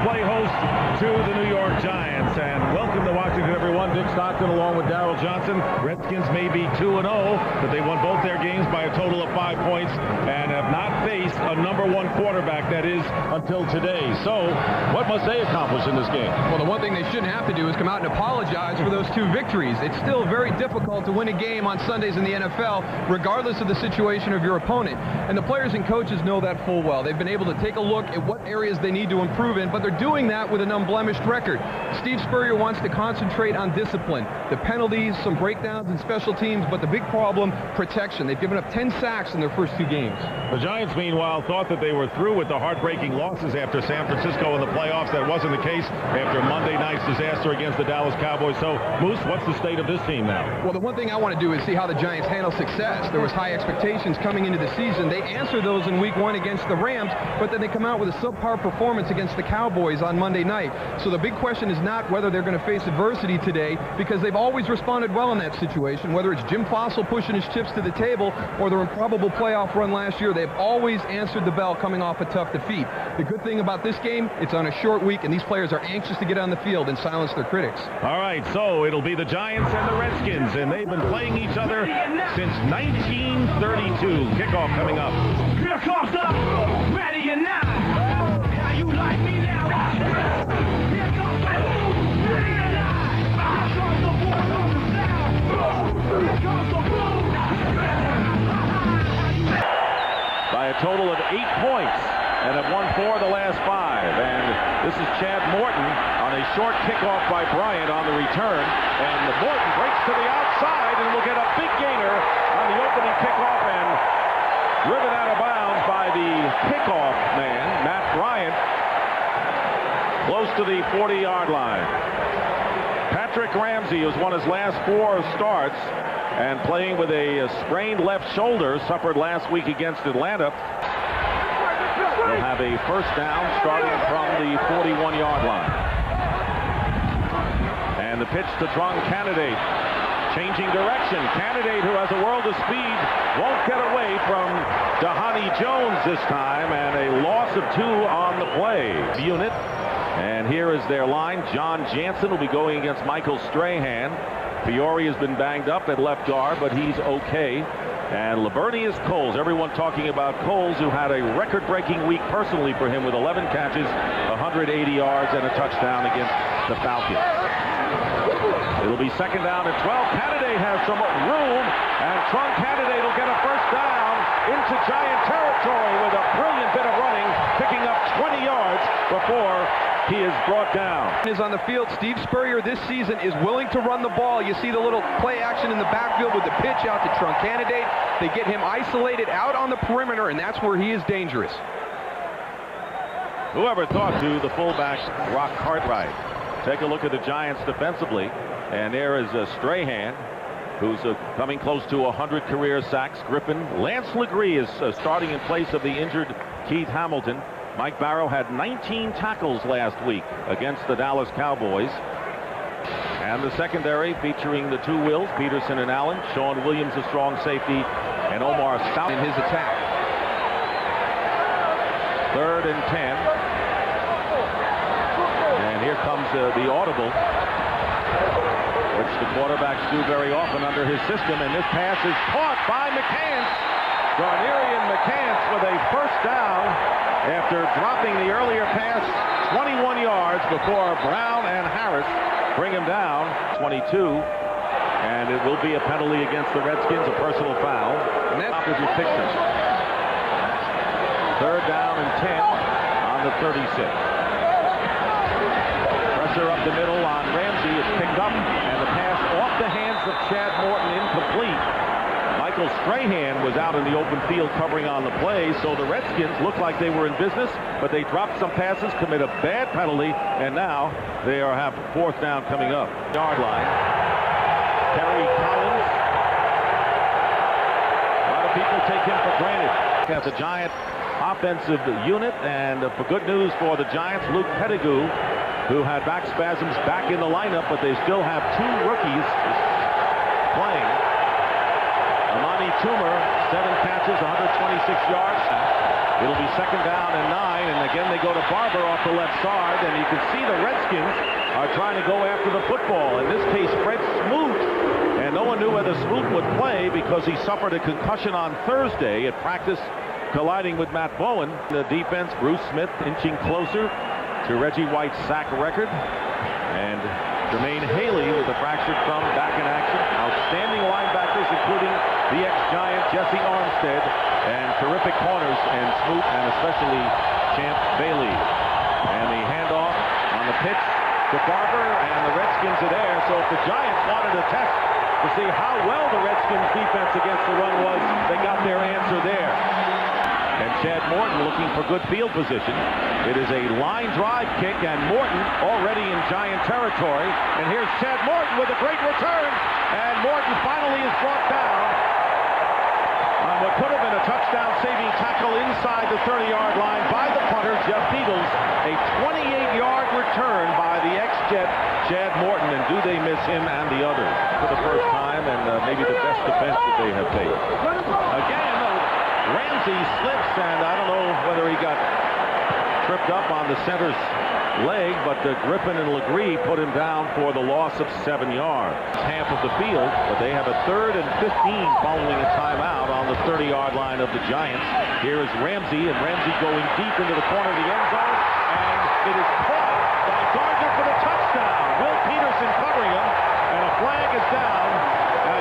play host to the New York Giants. And welcome to Washington, everyone. Dick Stockton along with Darryl Johnson. Redskins may be 2-0, but they won both their games by a total of 5 points and have not faced a #1 quarterback, that is, until today. So what must they accomplish in this game? Well, the one thing they shouldn't have to do is come out and apologize for those 2 victories. It's still very difficult to win a game on Sundays in the NFL, regardless of the situation of your opponent. And the players and coaches know that full well. They've been able to take a look at what areas they need to improve in, but they're doing that with an unblemished record. Steve Spurrier wants to concentrate on discipline, the penalties, some breakdowns in special teams, but the big problem, protection. They've given up 10 sacks in their first 2 games. The Giants, meanwhile, thought that they were through with the heartbreaking losses after San Francisco in the playoffs. That wasn't the case after Monday night's disaster against the Dallas Cowboys. So, Moose, what's the state of this team now? Well, the one thing I want to do is see how the Giants handle success. There was high expectations coming into the season. They answered those in Week 1 against the Rams, but then they come out with a subpar performance against the Cowboys on Monday night. So the big question is not whether they're going to face adversity today, because they've always responded well in that situation. Whether it's Jim Fossil pushing his chips to the table or their improbable playoff run last year, they've always answered the bell coming off a tough defeat. The good thing about this game, it's on a short week, and these players are anxious to get on the field and silence their critics. All right, so it'll be the Giants and the Redskins, and they've been playing each other since 1932. Kickoff coming up. Here comes the ready or not. How you like me now? Here comes the ready or not. Here comes the boy on the sound. Here comes the boom. By a total of 8 points, and have won 4 of the last 5. And this is Chad Morton on a short kickoff by Bryant on the return. And the Morton breaks to the outside and will get a big gainer on the opening kickoff and driven out of bounds by the kickoff man, Matt Bryant, close to the 40-yard line. Patrick Ramsey, who's won his last 4 starts and playing with a sprained left shoulder, suffered last week against Atlanta. They'll have a first down starting from the 41-yard line. And the pitch to Trung Candidate. Changing direction. Candidate, who has a world of speed, won't get away from Dhani Jones this time, and a loss of 2 on the play. Unit. And here is their line. John Jansen will be going against Michael Strahan. Fiore has been banged up at left guard, but he's okay. And Lavernius Coles, everyone talking about Coles, who had a record-breaking week personally for him with 11 catches, 180 yards, and a touchdown against the Falcons. It'll be second down and 12. Candidate has some room, and Trung Candidate will get a first down into Giant territory with a brilliant bit of running, picking up 20 yards before he is brought down. Is on the field. Steve Spurrier this season is willing to run the ball. You see the little play action in the backfield with the pitch out to Trung Candidate. They get him isolated out on the perimeter, and that's where he is dangerous. Whoever thought to the fullback, Rock Cartwright. Take a look at the Giants defensively, and there is Strahan, who's coming close to 100 career sacks. Griffin. Lance Legree is starting in place of the injured Keith Hamilton. Mike Barrow had 19 tackles last week against the Dallas Cowboys. And the secondary featuring the 2 Wills, Peterson and Allen. Sean Williams, a strong safety, and Omar Stout in his attack. 3rd and 10. And here comes the audible, which the quarterbacks do very often under his system. And this pass is caught by McCants. Garnerian McCants with a first down after dropping the earlier pass 21 yards before Brown and Harris bring him down. 22, and it will be a penalty against the Redskins, a personal foul. And that's opposite picture. 3rd down and 10 on the 36. Pressure up the middle on Ramsey. It's picked up, and the pass off the hands of Chad Morton, incomplete. Michael Strahan was out in the open field covering on the play, so the Redskins looked like they were in business, but they dropped some passes, commit a bad penalty, and now they have 4th down coming up. Yard line. Terry Collins. A lot of people take him for granted. As a Giant offensive unit, and for good news for the Giants, Luke Pettigrew, who had back spasms, back in the lineup, but they still have 2 rookies playing. Amani Toomer, 7 catches, 126 yards. It'll be 2nd down and 9, and again they go to Barber off the left side, and you can see the Redskins are trying to go after the football. In this case, Fred Smoot, and no one knew whether Smoot would play because he suffered a concussion on Thursday at practice, colliding with Matt Bowen. The defense, Bruce Smith inching closer to Reggie White's sack record, and Jermaine Haley with a fractured thumb back in action. Outstanding linebackers, including the ex-Giant Jesse Armstead, and terrific corners, and Smoot, and especially Champ Bailey. And the handoff on the pitch to Barber, and the Redskins are there. So if the Giants wanted a test to see how well the Redskins defense against the run was, they got their answer there. And Chad Morton looking for good field position. It is a line drive kick, and Morton already in Giant territory. And here's Chad Morton with a great return, and Morton finally is brought down on what could have been a touchdown-saving tackle inside the 30-yard line by the punter, Jeff Beagles. A 28-yard return by the ex-Jet, Chad Morton, and do they miss him and the others for the first time, and maybe the best defense that they have faced. Again, Ramsey slips, and I don't know whether he got tripped up on the center's leg, but Griffin and Legree put him down for the loss of 7 yards. Half of the field, but they have a 3rd and 15 following a timeout on the 30-yard line of the Giants. Here is Ramsey, and Ramsey going deep into the corner of the end zone, and it is caught by Gardner for the touchdown. Will Peterson covering him, and a flag is down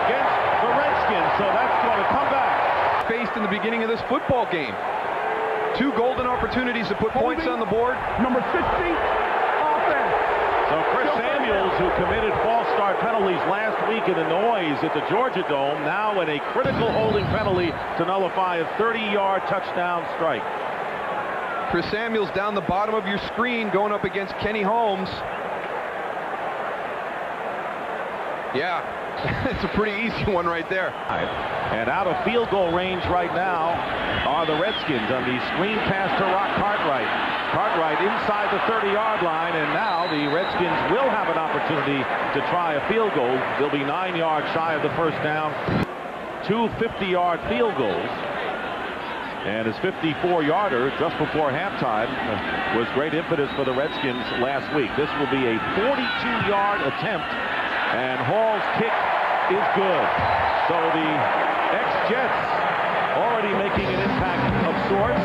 against the Redskins, so that's going to come back. Faced in the beginning of this football game. 2 golden opportunities to put points on the board. Number 60, offense. So Chris Samuels, who committed false start penalties last week in the noise at the Georgia Dome, now in a critical holding penalty to nullify a 30-yard touchdown strike. Chris Samuels down the bottom of your screen going up against Kenny Holmes. Yeah, it's a pretty easy one right there. And out of field goal range right now are the Redskins on the screen pass to Rock Cartwright. Cartwright inside the 30-yard line, and now the Redskins will have an opportunity to try a field goal. They'll be 9 yards shy of the first down. 2 50-yard field goals. And his 54-yarder just before halftime was great impetus for the Redskins last week. This will be a 42-yard attempt, and Hall's kick is good. So the ex-Jets already making an impact of sorts.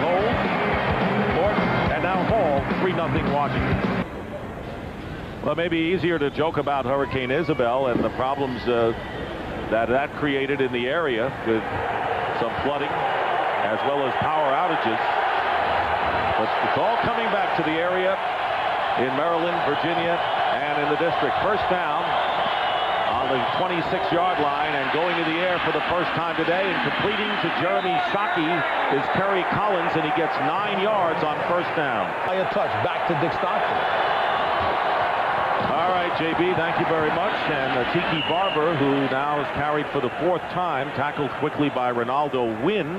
Cole, Morton, and now Hall, 3-0 Washington. Well, it may be easier to joke about Hurricane Isabel and the problems that created in the area with some flooding as well as power outages. But it's all coming back to the area in Maryland, Virginia, and in the district. First down on the 26-yard line, and going to the air for the first time today and completing to Jeremy Shockey is Kerry Collins, and he gets 9 yards on first down. By a touch, back to Dick Stockton. All right, JB, thank you very much. And Tiki Barber, who now is carried for the 4th time, tackled quickly by Ronaldo Wynn.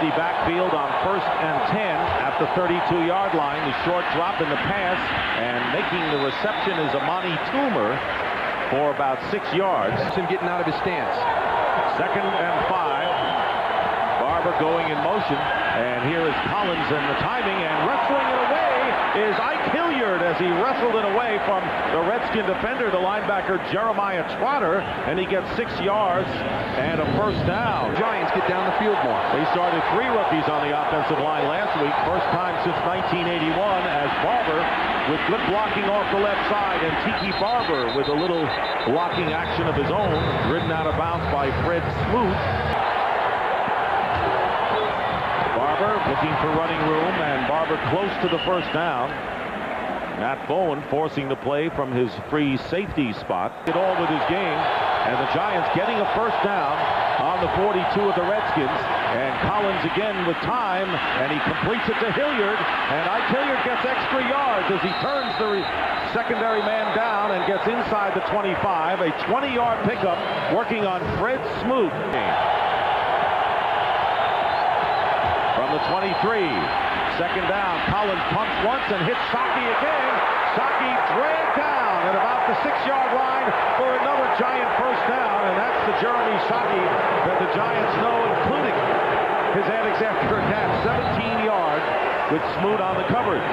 The backfield on 1st and 10 at the 32-yard line. The short drop in the pass, and making the reception is Amani Toomer for about 6 yards. Him getting out of his stance. 2nd and 5. Barber going in motion, and here is Collins, and the timing, and wrestling it away is Ike Hilliard as he wrestled it away from the Redskin defender, the linebacker Jeremiah Trotter, and he gets 6 yards and a first down. Giants get down the field more. They started 3 rookies on the offensive line last week, first time since 1981, as Barber with good blocking off the left side, and Tiki Barber with a little blocking action of his own, ridden out of bounds by Fred Smoot. Barber looking for running room, and Barber close to the first down. Matt Bowen forcing the play from his free safety spot. It all with his game, and the Giants getting a first down on the 42 of the Redskins, and Collins again with time, and he completes it to Hilliard, and Ike Hilliard gets extra yards as he turns the secondary man down and gets inside the 25. A 20-yard pickup working on Fred Smoot. From the 23, 2nd down, Collins pumps once and hits Shockey again. Shockey dragged down at about the 6-yard line for another Giant first down, and that's the Jeremy Shockey that the Giants know, including his antics after a catch. 17 yards with Smoot on the coverage.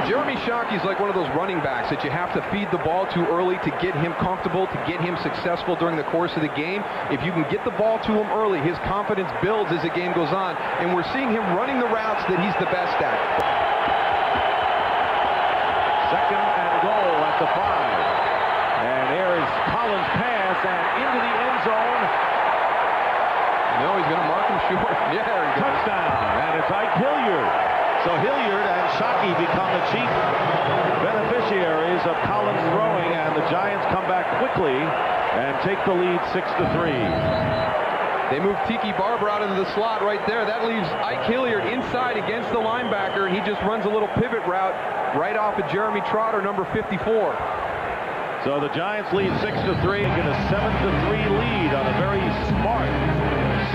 Jeremy Shockey's like one of those running backs that you have to feed the ball too early to get him comfortable, to get him successful during the course of the game. If you can get the ball to him early, his confidence builds as the game goes on, and we're seeing him running the routes that he's the best at. Second and goal at the 5. And there is Collins' pass and into the end zone. No, he's going to mark him short. Yeah, there he goes. Touchdown, and it's Ike Hilliard. So Hilliard and Shockey become the chief beneficiaries of Collins throwing, and the Giants come back quickly and take the lead 6-3. They move Tiki Barber out into the slot right there. That leaves Ike Hilliard inside against the linebacker. He just runs a little pivot route right off of Jeremy Trotter, number 54. So the Giants lead 6-3, get a 7-3 lead on a very smart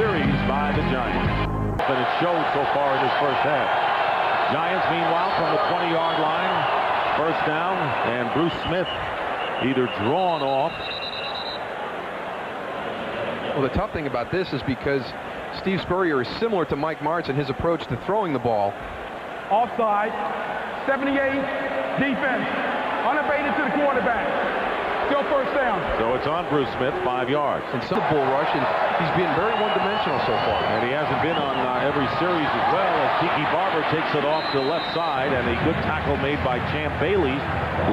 series by the Giants. But it showed so far in this first half. Giants, meanwhile, from the 20-yard line, first down, and Bruce Smith either drawn off. Well, the tough thing about this is because Steve Spurrier is similar to Mike Martz in his approach to throwing the ball. Offside, 78, defense, unabated to the quarterback. Still first down. So it's on Bruce Smith, 5 yards. And some bull rush, and he's been very one-dimensional so far. And he hasn't been on every series as well, as Tiki Barber takes it off the left side, and a good tackle made by Champ Bailey,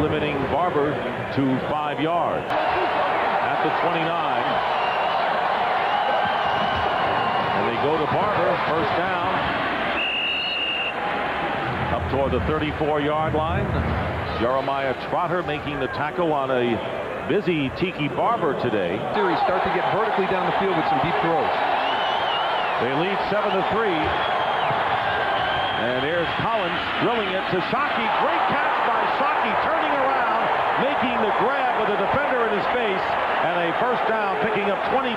limiting Barber to 5 yards. At the 29. And they go to Barber, first down. Up toward the 34-yard line. Jeremiah Trotter making the tackle on a busy Tiki Barber today. Series start to get vertically down the field with some deep throws. They lead 7-3. And there's Collins drilling it to Shockey. Great catch by Shockey, turning around, making the grab with a defender in his face, and a first down, picking up 22.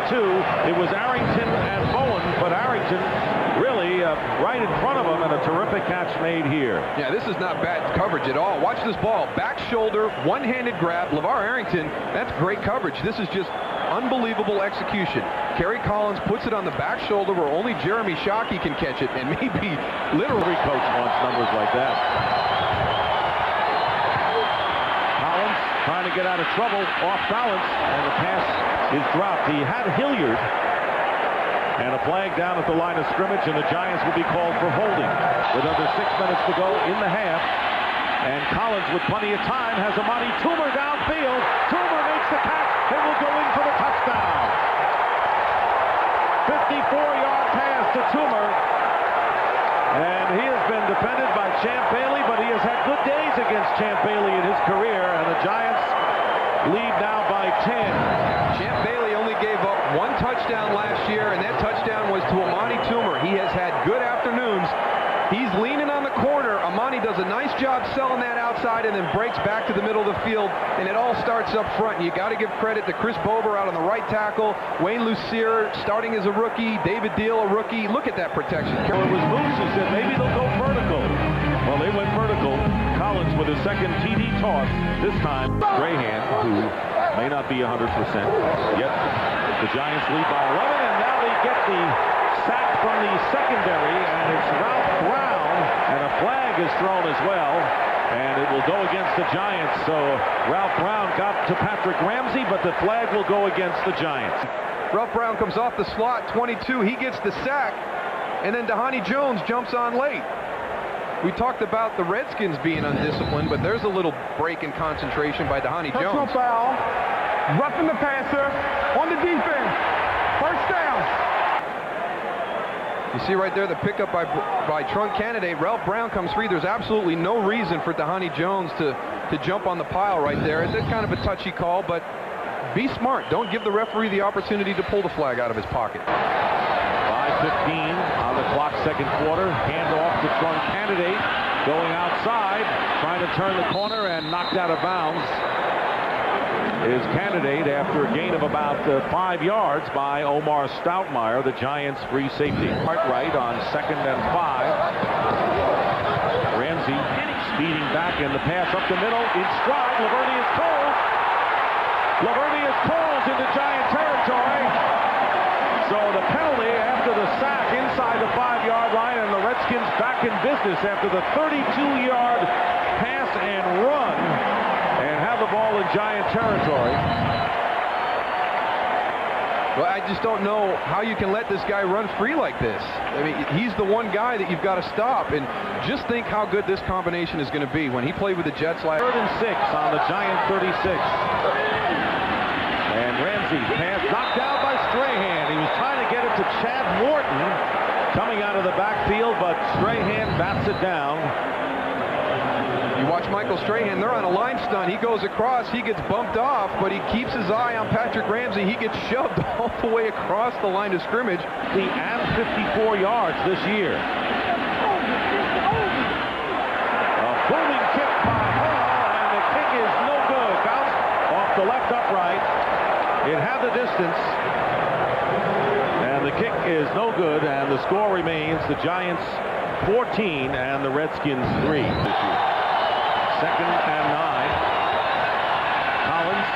It was Arrington and Bowen, but Arrington really right in front of him, and a terrific catch made here. Yeah, this is not bad coverage at all. Watch this ball. Back shoulder, one-handed grab. LeVar Arrington, that's great coverage. This is just unbelievable execution. Kerry Collins puts it on the back shoulder where only Jeremy Shockey can catch it, and maybe literally. Every coach wants numbers like that. Collins trying to get out of trouble, off balance, and the pass is dropped. He had Hilliard. And a flag down at the line of scrimmage, and the Giants will be called for holding with under 6 minutes to go in the half. And Collins, with plenty of time, has Amani Toomer downfield. Toomer makes the catch and will go in for the touchdown. 54-yard pass to Toomer. And he has been defended by Champ Bailey, but he has had good days against Champ Bailey in his career, and the Giants lead now by 10. Champ Bailey only gave up one touchdown last year, and that touchdown was to Amani Toomer. He has had good afternoons. He's leaning on the corner. Amani does a nice job selling that outside and then breaks back to the middle of the field, and it all starts up front. And you got to give credit to Chris Bober out on the right tackle, Wayne Lucier starting as a rookie, David Deal a rookie. Look at that protection. Well, it was Moose who said maybe they'll go vertical. Well, they went vertical. Collins with his second TD toss. This time, Grahan, who may not be 100% yet. The Giants lead by 11, and now they get the sack from the secondary, and it's Ralph Brown, and a flag is thrown as well, and it will go against the Giants. So Ralph Brown got to Patrick Ramsey, but the flag will go against the Giants. Ralph Brown comes off the slot, 22. He gets the sack, and then Dhani Jones jumps on late. We talked about the Redskins being undisciplined, but there's a little break in concentration by Dhani Jones. Personal foul, roughing the passer on the defense. First down. You see right there the pickup by trunk candidate. Ralph Brown comes free. There's absolutely no reason for Dhani Jones to jump on the pile right there. It's kind of a touchy call, but be smart. Don't give the referee the opportunity to pull the flag out of his pocket. 5:15 on the clock, second quarter. Hand off to trunk candidate. Going outside, trying to turn the corner, and knocked out of bounds is Candidate after a gain of about 5 yards by Omar Stoutmeyer, the Giants' free safety. Cartwright on 2nd and 5. Ramsey speeding back, and the pass up the middle in stride. Lavernius Coles. Lavernius Coles into Giant territory. So the penalty after the sack inside the 5-yard in business after the 32-yard pass and run, and have the ball in Giant territory. Well, I just don't know how you can let this guy run free like this. I mean, he's the one guy that you've got to stop, and just think how good this combination is going to be. When he played with the Jets last... 3rd and 6 on the Giant 36. And Ramsey pass knocked down by Strahan. He was trying to get it to Chad Morton coming out of the backfield, but Strahan bats it down. You watch Michael Strahan, they're on a line stunt. He goes across, he gets bumped off, but he keeps his eye on Patrick Ramsey. He gets shoved all the way across the line of scrimmage. And 54 yards this year. A booming kick by Hall, and the kick is no good. Bounced off the left upright. It had the distance. And the kick is no good, and the score remains the Giants 14 and the Redskins 3. 2nd and 9. Collins,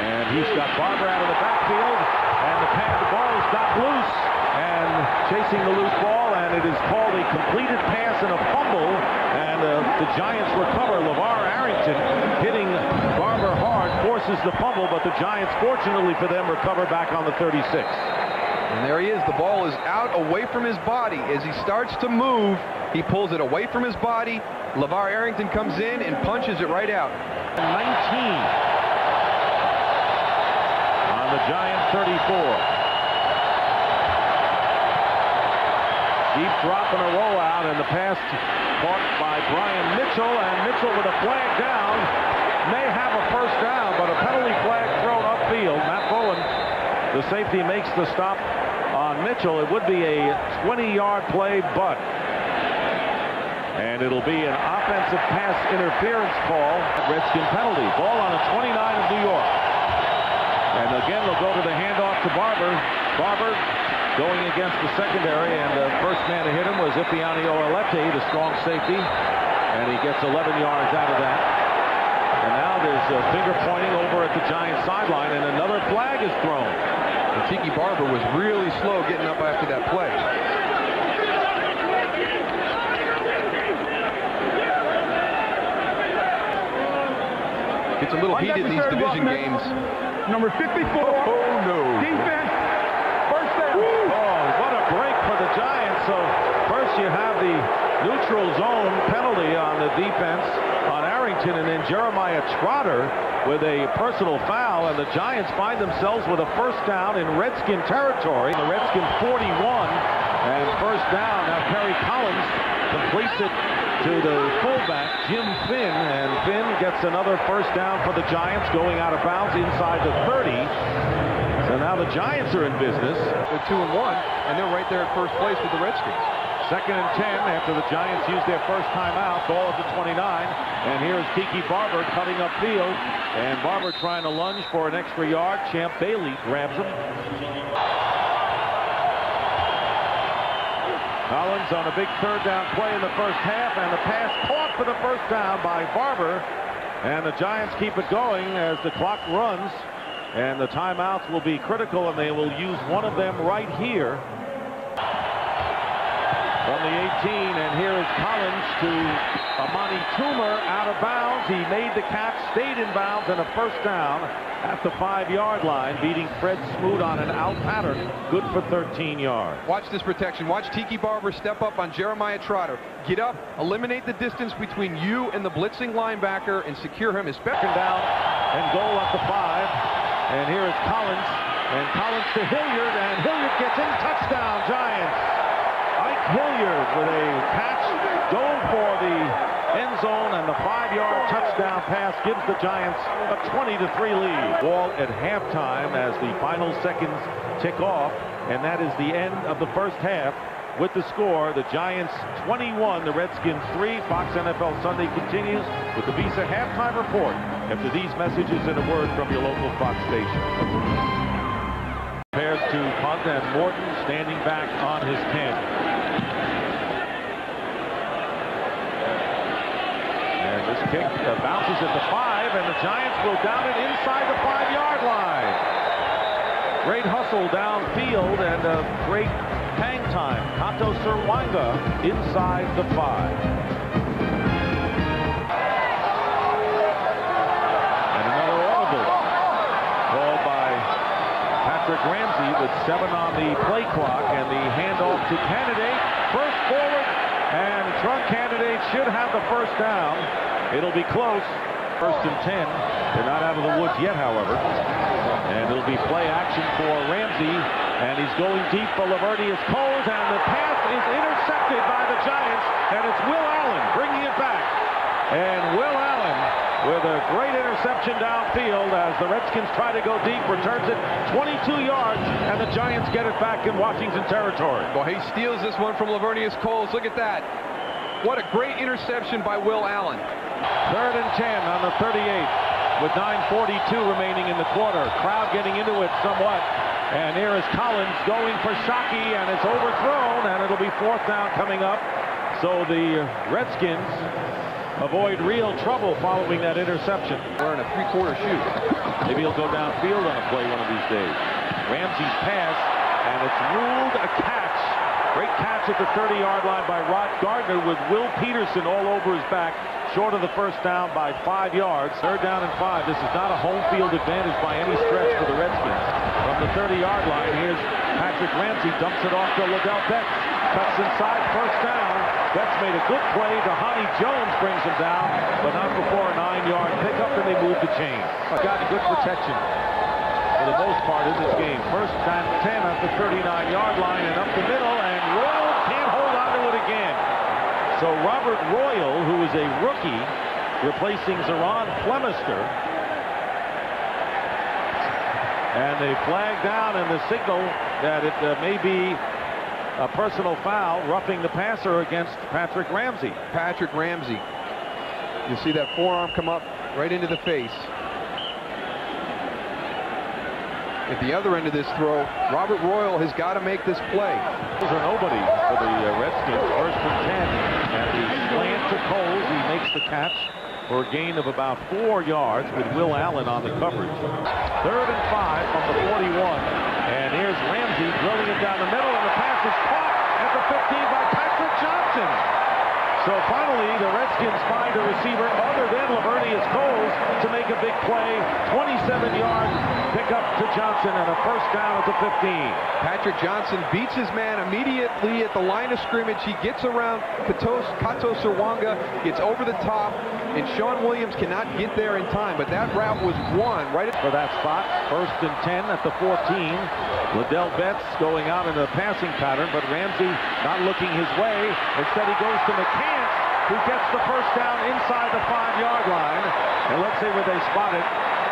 and he's got Barber out of the backfield, and the ball is knocked loose, and chasing the loose ball, and it is called a completed pass and a fumble, and the Giants recover. LeVar Arrington hitting Barber hard forces the fumble, but the Giants, fortunately for them, recover back on the 36. And there he is. The ball is out away from his body. As he starts to move, he pulls it away from his body. LeVar Arrington comes in and punches it right out. 19 on the Giant 34. Deep drop and a rollout, and the pass caught by Brian Mitchell, and Mitchell with a flag down may have a first down, but a penalty flag thrown upfield. Matt Bowen, the safety, makes the stop on Mitchell. It would be a 20-yard play, but and it'll be an offensive pass interference call. Redskin penalty. Ball on the 29 of New York. And again, they'll go to the handoff to Barber. Barber going against the secondary, and the first man to hit him was Ipiani Olete, the strong safety, and he gets 11 yards out of that. And now there's a finger pointing over at the Giants sideline, and another flag is thrown. And Tiki Barber was really slow getting up after that play. It's a little heated in these division games. Number 54. Oh, no. Defense. First down. Oh, what a break for the Giants. So first you have the neutral zone penalty on the defense on Arrington, and then Jeremiah Trotter with a personal foul, and the Giants find themselves with a first down in Redskin territory. The Redskin 41, and first down. Now Perry Collins completes it to the fullback, Jim Finn, and Finn gets another first down for the Giants, going out of bounds inside the 30. So now the Giants are in business. They're 2-1, and they're right there at first place with the Redskins. 2nd and 10 after the Giants use their first timeout. Ball at the 29, and here's Tiki Barber cutting upfield, and Barber trying to lunge for an extra yard. Champ Bailey grabs him. Collins on a big 3rd down play in the first half, and the pass caught for the first down by Barber, and the Giants keep it going as the clock runs, and the timeouts will be critical, and they will use one of them right here from the 18, and here is Collins to Amani Toomer out of bounds. He made the catch, stayed in bounds, and a first down at the 5-yard line, beating Fred Smoot on an out pattern, good for 13 yards. Watch this protection. Watch Tiki Barber step up on Jeremiah Trotter. Get up, eliminate the distance between you and the blitzing linebacker, and secure him. His second down and goal at the 5. And here is Collins, and Collins to Hilliard, and Hilliard gets in. Touchdown, Giants. Ike Hilliard with a catch, going for the end zone, and the 5-yard touchdown pass gives the Giants a 20-3 lead. Ball at halftime as the final seconds tick off, and that is the end of the first half. With the score, the Giants 21, the Redskins 3. Fox NFL Sunday continues with the Visa halftime report after these messages and a word from your local Fox station. Prepares to punt, and Morton standing back on his 10. And this kick bounces at the 5, and the Giants will down it inside the 5-yard line. Great hustle downfield and a great hang time. Kato Serwanga inside the 5. And another audible called by Patrick Ramsey with 7 on the play clock, and the handoff to Candidate. First forward, and Trunk Candidate should have the first down. It'll be close. First and 10. They're not out of the woods yet, however. And it'll be play action for Ramsey, and he's going deep for Lavernius Coles, and the pass is intercepted by the Giants, and it's Will Allen bringing it back. And Will Allen with a great interception downfield as the Redskins try to go deep, returns it 22 yards, and the Giants get it back in Washington territory. Well, he steals this one from Lavernius Coles. Look at that. What a great interception by Will Allen. 3rd and 10 on the 38 with 9:42 remaining in the quarter. Crowd getting into it somewhat. And here is Collins going for Shockey, and it's overthrown, and it'll be 4th down coming up. So the Redskins avoid real trouble following that interception. We're in a 3-quarter shoot. Maybe he'll go downfield on a play one of these days. Ramsey's pass, and it's ruled a catch. Great catch at the 30-yard line by Rod Gardner with Will Peterson all over his back, short of the first down by 5 yards. 3rd down and 5. This is not a home field advantage by any stretch for the Redskins. From the 30-yard line, here's Patrick Ramsey, dumps it off to Liddell Betts. Cuts inside, first down. Betts made a good play. Dhani Jones brings him down, but not before a 9-yard pickup, and they move the chain. Got good protection for the most part in this game. First and 10 at the 39-yard line, and up the middle, and Royal can't hold on to it again. So Robert Royal, who is a rookie, replacing Zeron Flemister. And they flag down, and the signal that it may be a personal foul, roughing the passer against Patrick Ramsey. Patrick Ramsey. You see that forearm come up right into the face. At the other end of this throw, Robert Royal has got to make this play. Those are nobody for the Redskins. 1st and 10. And the slant to Coles. He makes the catch for a gain of about 4 yards with Will Allen on the coverage. 3rd and 5 from the 41. And here's Ramsey drilling it down the middle, and the pass is caught at the 15 by Patrick Johnson. So finally, the Redskins find a receiver other than Lavernius Coles to make a big play. 27-yard pickup to Johnson, and a first down at the 15. Patrick Johnson beats his man immediately at the line of scrimmage. He gets around Kato Serwanga, gets over the top, and Sean Williams cannot get there in time, but that route was won right for that spot. 1st and 10 at the 14. Liddell Betts going out in a passing pattern, but Ramsey not looking his way. Instead, he goes to McCann, who gets the first down inside the 5-yard line. And let's see where they spot it.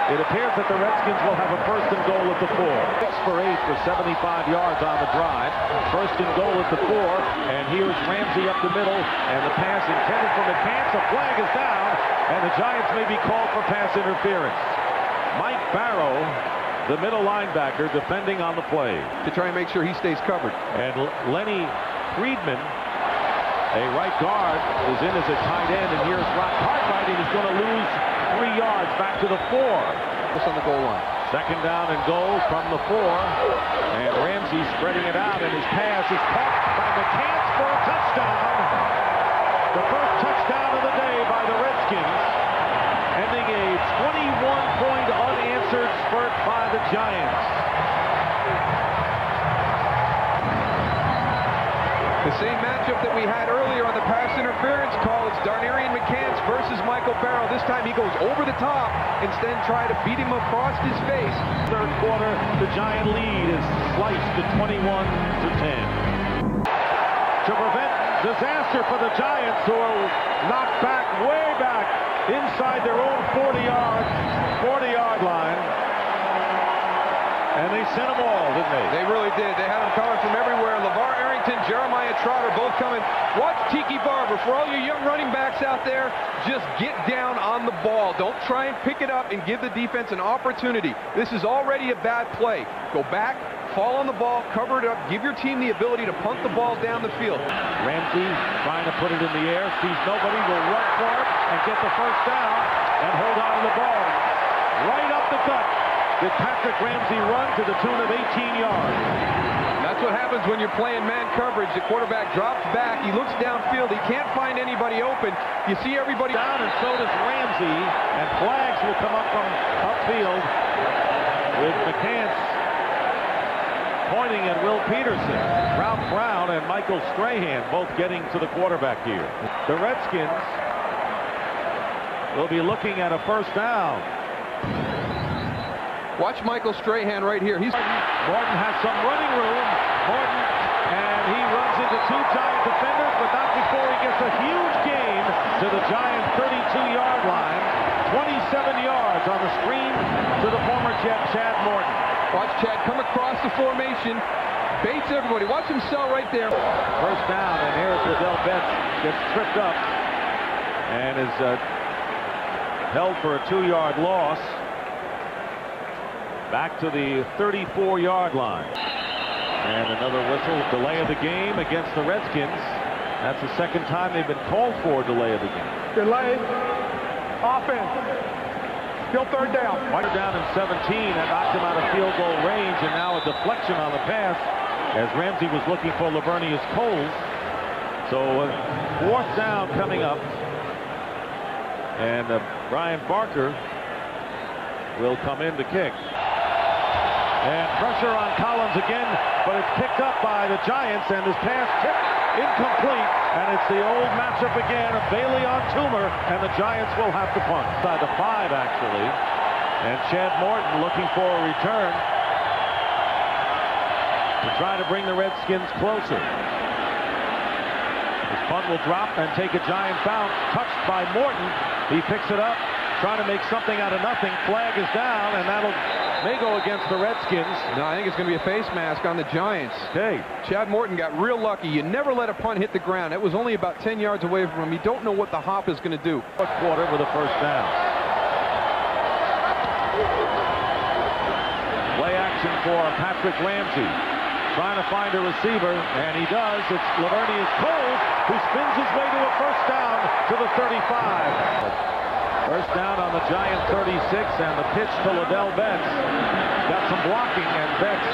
It appears that the Redskins will have a 1st and goal at the 4. 6 for 8 for 75 yards on the drive. 1st and goal at the 4. And here's Ramsey up the middle. And the pass intended for McCann. The flag is down. And the Giants may be called for pass interference. Mike Barrow, the middle linebacker, defending on the play. To try and make sure he stays covered. And Lenny Friedman, a right guard, is in as a tight end, and here's Rock Cartwright, and he's going to lose 3 yards back to the 4. Just on the goal line. 2nd down and goal from the 4, and Ramsey spreading it out, and his pass is caught by McCann for a touchdown. The first touchdown of the day by the Redskins, ending a 21-point unanswered spurt by the Giants. The same matchup that we had earlier on the pass interference call. It's Darnarian McCants versus Michael Barrow. This time he goes over the top, instead try to beat him across his face. 3rd quarter, the Giant lead is sliced to 21-10. To prevent disaster for the Giants, who are knocked back, way back, inside their own 40-yard line. And they sent them all, didn't they? They really did. They had them coming from everywhere. LeVar Arrington, Jeremiah Trotter, both coming. Watch Tiki Barber. For all you young running backs out there, just get down on the ball. Don't try and pick it up and give the defense an opportunity. This is already a bad play. Go back, fall on the ball, cover it up, give your team the ability to punt the ball down the field. Ramsey trying to put it in the air, sees nobody, will run for it and get the first down and hold on to the ball. Right up the gut. did Patrick Ramsey run to the tune of 18 yards. That's what happens when you're playing man coverage. The quarterback drops back. He looks downfield. He can't find anybody open. You see everybody Down, and so does Ramsey. And flags will come up from upfield with McCants pointing at Will Peterson. Ralph Brown and Michael Strahan both getting to the quarterback here. The Redskins will be looking at a first down. Watch Michael Strahan right here. Morton has some running room. Morton, and he runs into two Giant defenders, but not before he gets a huge gain to the Giant 32-yard line. 27 yards on the screen to the former Jet, Chad Morton. Watch Chad come across the formation. Baits everybody. Watch him sell right there. First down, and here's Liddell Betts. Gets tripped up and is held for a 2-yard loss. Back to the 34-yard line. And another whistle, delay of the game against the Redskins. That's the second time they've been called for a delay of the game. Delay. Offense. Still third down. White down in 17 and knocked him out of field goal range, and now a deflection on the pass as Ramsey was looking for Lavernius Coles. So fourth down coming up. And Brian Barker will come in to kick. And pressure on Collins again, but it's picked up by the Giants, and his pass tipped incomplete, and it's the old matchup again of Bailey on Toomer, and the Giants will have to punt. Side the 5, actually, and Chad Morton looking for a return to try to bring the Redskins closer. His punt will drop and take a Giant bounce, touched by Morton. He picks it up, trying to make something out of nothing. Flag is down, and that'll may go against the Redskins. No, I think it's going to be a face mask on the Giants. Okay. Chad Morton got real lucky. You never let a punt hit the ground. It was only about 10 yards away from him. You don't know what the hop is going to do. Fourth quarter with a first down. Play action for Patrick Ramsey. Trying to find a receiver, and he does. It's Lavernius Coles, who spins his way to a first down to the 35. First down on the Giant 36, and the pitch to Liddell Betts. Got some blocking, and Betts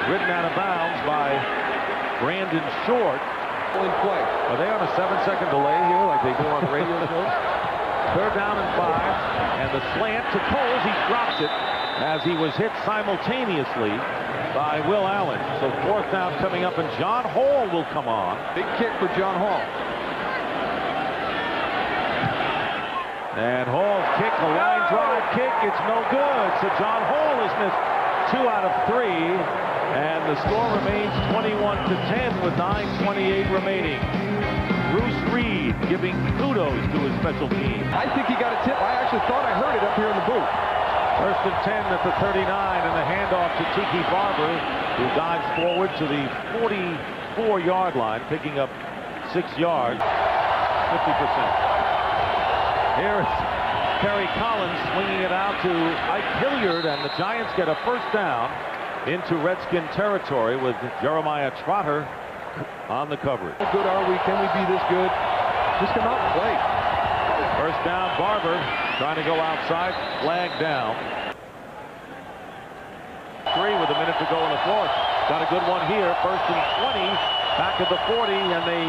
ridden out of bounds by Brandon Short. In play. Are they on a 7-second delay here like they do on radio shows? Third down and 5, and the slant to Coles. He drops it as he was hit simultaneously by Will Allen. So fourth down coming up, and John Hall will come on. Big kick for John Hall. And Hall's kick, a line drive kick, it's no good. So John Hall has missed 2 out of 3, and the score remains 21-10 with 9:28 remaining. Bruce Reed giving kudos to his special team. I think he got a tip. I actually thought I heard it up here in the booth. First and 10 at the 39, and the handoff to Tiki Barber, who dives forward to the 44-yard line, picking up 6 yards, 50%. Here is Kerry Collins swinging it out to Ike Hilliard, and the Giants get a first down into Redskin territory with Jeremiah Trotter on the coverage. How good are we? Can we be this good? Just come out and play. First down, Barber trying to go outside, flag down. 3 with a minute to go in the fourth. Got a good one here, first and 20, back at the 40, and they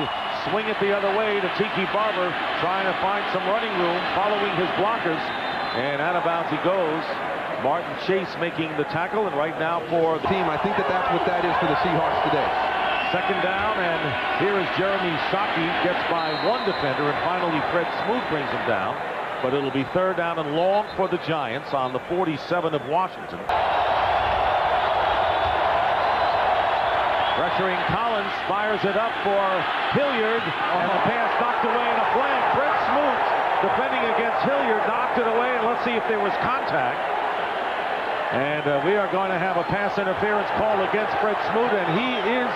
swing it the other way to Tiki Barber, trying to find some running room, following his blockers, and out of bounds he goes. Martin Chase making the tackle, and right now for the team, I think that's what that is for the Seahawks today. Second down, and here is Jeremy Shockey, gets by one defender, and finally Fred Smoot brings him down. But it'll be third down and long for the Giants on the 47 of Washington. Pressuring Collins, fires it up for Hilliard, and the pass knocked away in a flag. Fred Smoot defending against Hilliard, knocked it away, and let's see if there was contact. And we are going to have a pass interference call against Fred Smoot, and he is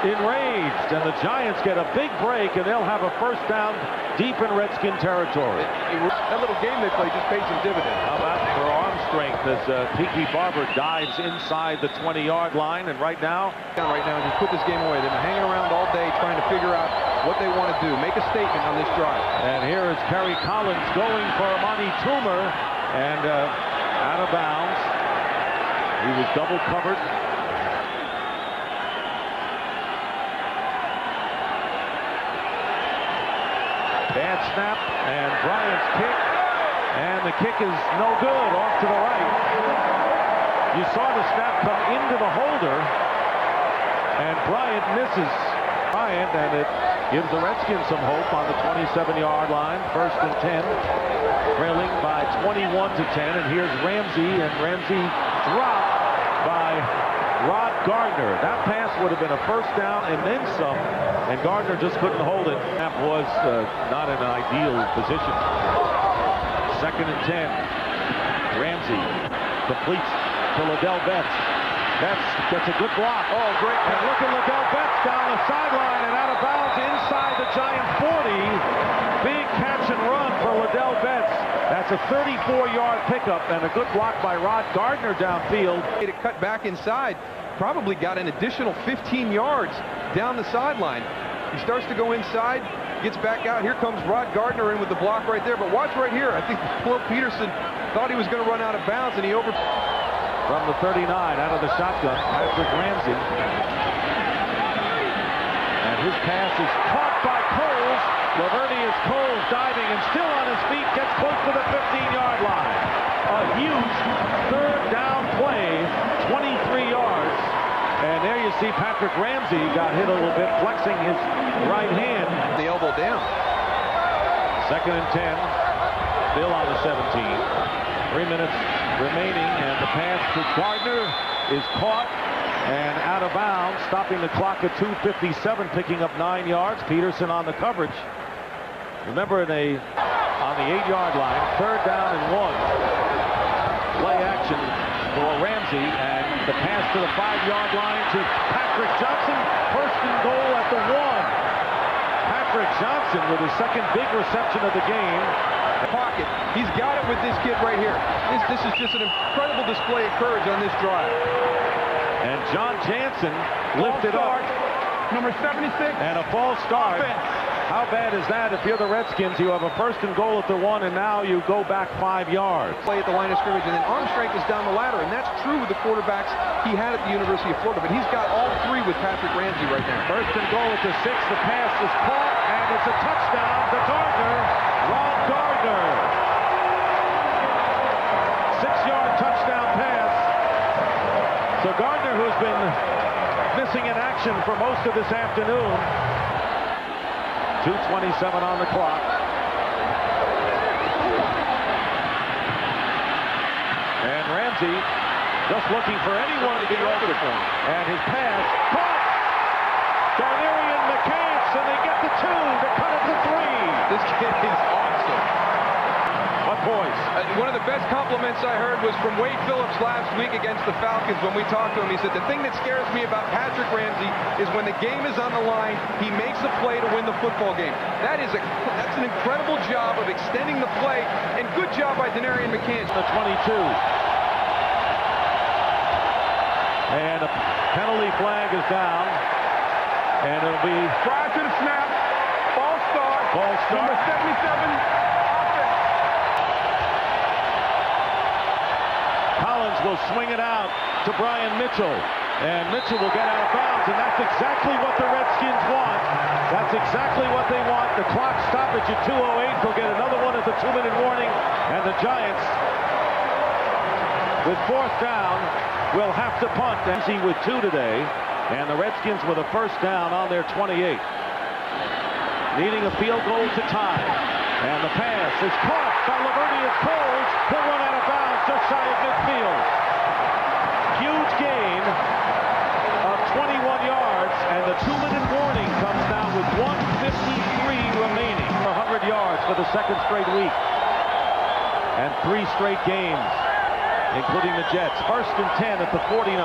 enraged. And the Giants get a big break, and they'll have a first down deep in Redskin territory. That little game they played just paid some dividends. How about for arm strength as Tiki Barber dives inside the 20-yard line, and right now just put this game away. They've been hanging around all day trying to figure out what they want to do. Make a statement on this drive. And here is Kerry Collins going for Amani Toomer, and out of bounds. He was double covered. Bad snap, and Bryant's kick, and the kick is no good, off to the right. You saw the snap come into the holder, and Bryant misses Bryant, and it gives the Redskins some hope on the 27-yard line, 1st and 10, trailing by 21-10, and here's Ramsey, and Ramsey dropped by Rod Gardner. That pass would have been a 1st down and then some, and Gardner just couldn't hold it. That was not an ideal position. 2nd and 10. Ramsey completes to Liddell Betts. Betts gets a good block. Oh, great. And look at Liddell Betts down the sideline and out of bounds inside the Giant 40. Big catch and run for Liddell Betts. That's a 34-yard pickup and a good block by Rod Gardner downfield. To cut back inside, probably got an additional 15 yards down the sideline. He starts to go inside, gets back out. Here comes Rod Gardner in with the block right there. But watch right here. I think poor Peterson thought he was going to run out of bounds, and he over... From the 39, out of the shotgun, Patrick Ramsey. And his pass is caught by Coles. Lavernius Coles diving and still on his feet, gets close to the 15-yard line. A huge 3rd down play, 23 yards. And there you see Patrick Ramsey got hit a little bit, flexing his right hand. The elbow down. 2nd and 10, still on the 17. 3 minutes remaining, and the pass to Gardner is caught and out of bounds, stopping the clock at 2:57, picking up 9 yards. Peterson on the coverage. Remember, on the 8-yard line, 3rd down and 1. Play action for Ramsey, and the pass to the 5-yard line to Patrick Johnson. 1st and goal at the 1. Patrick Johnson with his 2nd big reception of the game. Pocket. He's got it with this kid right here. This is just an incredible display of courage on this drive. And John Jansen lifted up. Number 76. And a false start. How bad is that if you're the Redskins? You have a 1st and goal at the 1, and now you go back 5 yards. Play at the line of scrimmage, and then arm strength is down the ladder, and that's true with the quarterbacks he had at the University of Florida, but he's got all 3 with Patrick Ramsey right now. 1st and goal at the 6. The pass is caught, and it's a touchdown to Gardner. Ron Gardner. 6-yard touchdown pass. So Gardner, who's been missing in action for most of this afternoon. 2:27 on the clock. And Ramsey just looking for anyone to be open for him. And his pass caught. Darnarian McCants, and they get the 2 to cut it to 3. This kid is awesome. What boys? One of the best compliments I heard was from Wade Phillips last week against the Falcons when we talked to him. He said, the thing that scares me about Patrick Ramsey is when the game is on the line, he makes a play to win the football game. That's an incredible job of extending the play, and good job by Darnarian McCants. The 22. And a penalty flag is down. And it'll be... Prior to the snap. False start. False start. Number 77. Collins will swing it out to Brian Mitchell, and Mitchell will get out of bounds, and that's exactly what the Redskins want. That's exactly what they want. The clock stoppage at 2:08. They'll get another one at the 2-minute warning, and the Giants, with 4th down, will have to punt. Easy with 2 today, and the Redskins with a 1st down on their 28. Needing a field goal to tie. And the pass is caught by Lavernius Coles. He'll run out of bounds just shy of midfield. Huge gain of 21 yards, and the 2-minute warning comes now with 1:53 remaining. 100 yards for the 2nd straight week. And 3 straight games, including the Jets. 1st and 10 at the 49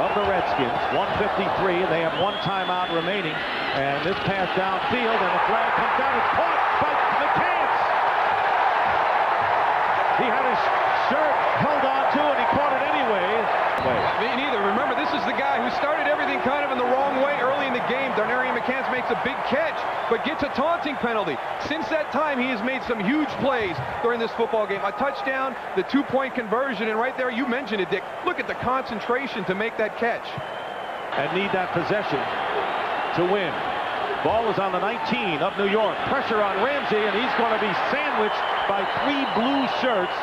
of the Redskins. 1:53, and they have 1 timeout remaining. And this pass downfield, and the flag comes down. It's caught by McCants. He had his shirt held on to, and he caught it anyway. Me neither. Remember, this is the guy who started everything kind of in the wrong way early in the game. Darnarian McCants makes a big catch, but gets a taunting penalty. Since that time, he has made some huge plays during this football game. A touchdown, the two-point conversion, and right there, you mentioned it, Dick. Look at the concentration to make that catch. And need that possession to win. Ball is on the 19 of New York. Pressure on Ramsey, and he's going to be sandwiched by 3 blue shirts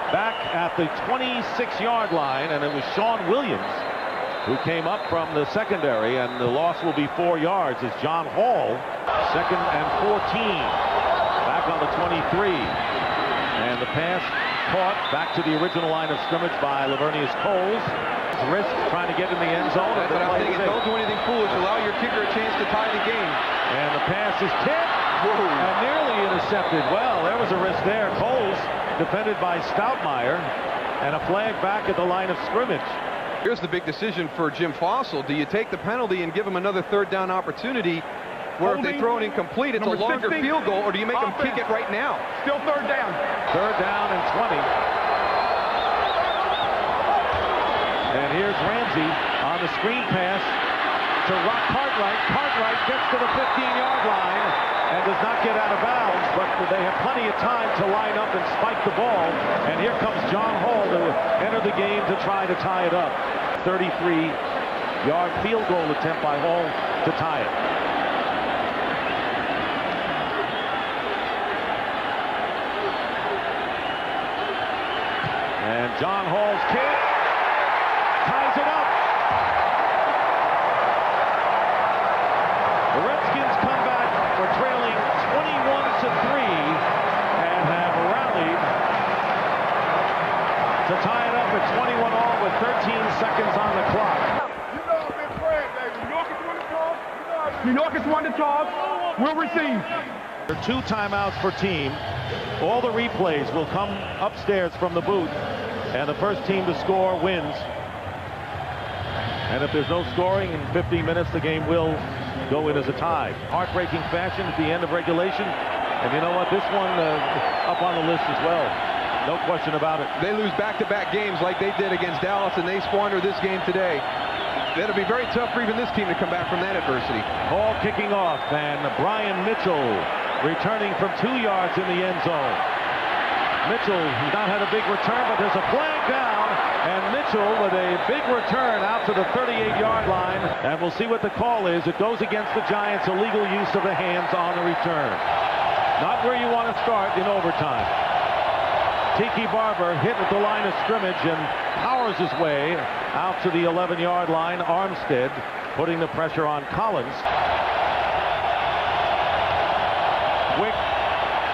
back at the 26-yard line, and it was Sean Williams who came up from the secondary, and the loss will be 4 yards as John Hall, 2nd and 14, back on the 23. And the pass caught back to the original line of scrimmage by Lavernius Coles. Risk trying to get in the end zone. That's what I'm thinking. Don't do anything foolish. Allow your kicker a chance to tie the game. And the pass is tipped and nearly intercepted. Well, there was a risk there. Coles defended by Stoutmeyer, and a flag back at the line of scrimmage. Here's the big decision for Jim Fossil. Do you take the penalty and give him another third down opportunity where if they throw it incomplete, it's a longer field goal, or do you make them kick it right now? Still third down. Third down and 20. And here's Ramsey on the screen pass to Rock Cartwright. Cartwright gets to the 15-yard line and does not get out of bounds, but they have plenty of time to line up and spike the ball. And here comes John Hall to enter the game to try to tie it up. 33-yard field goal attempt by Hall to tie it. And John Hall's kick ties it up. The Redskins come back for trailing 21-3 and have rallied to tie it up at 21-all with 13 seconds on the clock. You know I've been praying, baby. New York is won the toss. New York has won the toss. We'll receive. There are 2 timeouts per team. All the replays will come upstairs from the booth, and the first team to score wins. And if there's no scoring in 15 minutes, the game will go in as a tie. Heartbreaking fashion at the end of regulation. And you know what? This one up on the list as well. No question about it. They lose back-to-back games like they did against Dallas, and they squander this game today. It'll be very tough for even this team to come back from that adversity. Ball kicking off, and Brian Mitchell returning from 2 yards in the end zone. Mitchell has not had a big return, but there's a flag down, and Mitchell with a big return out to the 38-yard line, and we'll see what the call is. It goes against the Giants' illegal use of the hands on the return. Not where you want to start in overtime. Tiki Barber hit at the line of scrimmage and powers his way out to the 11-yard line. Armstead putting the pressure on Collins. Wick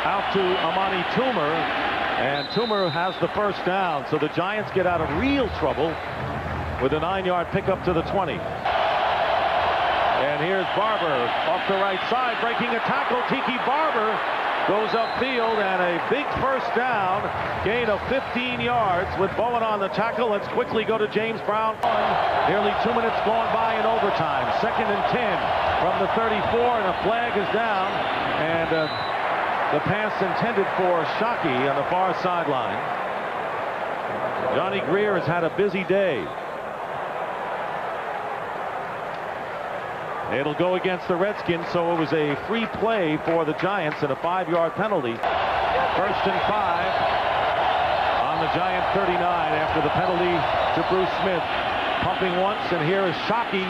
out to Amani Toomer, and Toomer has the first down, so the Giants get out of real trouble with a 9-yard pickup to the 20. And here's Barber off the right side, breaking a tackle. Tiki Barber goes upfield, and a big first down, gain of 15 yards with Bowen on the tackle. Let's quickly go to James Brown. Nearly 2 minutes gone by in overtime. 2nd and 10 from the 34, and a flag is down, and the pass intended for Shockey on the far sideline. Johnny Greer has had a busy day. It'll go against the Redskins, so it was a free play for the Giants and a 5-yard penalty. 1st and 5 on the Giant 39 after the penalty to Bruce Smith. Pumping once, and here is Shockey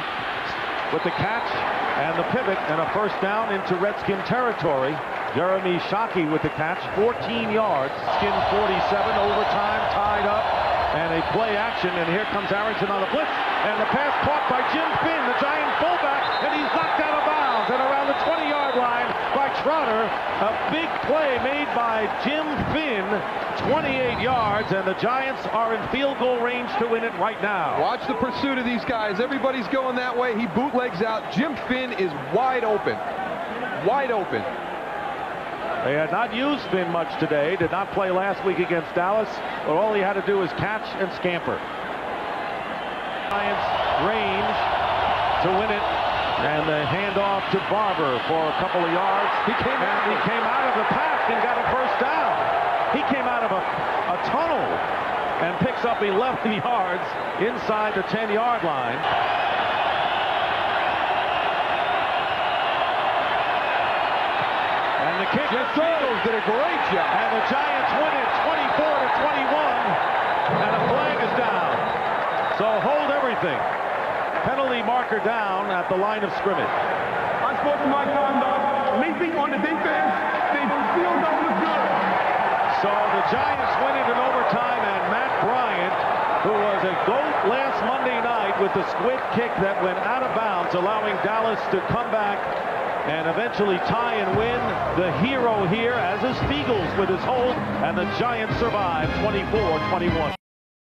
with the catch and the pivot, and a first down into Redskin territory. Jeremy Shockey with the catch, 14 yards. Skin 47, overtime, tied up, and a play action, and here comes Arrington on the blitz, and the pass caught by Jim Finn, the Giant fullback, and he's knocked out of bounds, and around the 20-yard line by Trotter. A big play made by Jim Finn, 28 yards, and the Giants are in field goal range to win it right now. Watch the pursuit of these guys. Everybody's going that way. He bootlegs out. Jim Finn is wide open. Wide open. They had not used Finn much today, did not play last week against Dallas, but all he had to do was catch and scamper. Giants range to win it, and the handoff to Barber for a couple of yards. He came out of the pack and got a first down. He came out of a tunnel and picks up 11 yards inside the 10-yard line. kick. Jeff Eagles did a great job. And the Giants win it 24-21. And a flag is down. So hold everything. Penalty marker down at the line of scrimmage. Unsportsmanlike conduct, leaping on the defense. They still don't look good. So the Giants win it in overtime, and Matt Bryant, who was a GOAT last Monday night with the squib kick that went out of bounds, allowing Dallas to come back and eventually tie and win. The hero here, as is Eagles with his hold, and the Giants survive 24-21.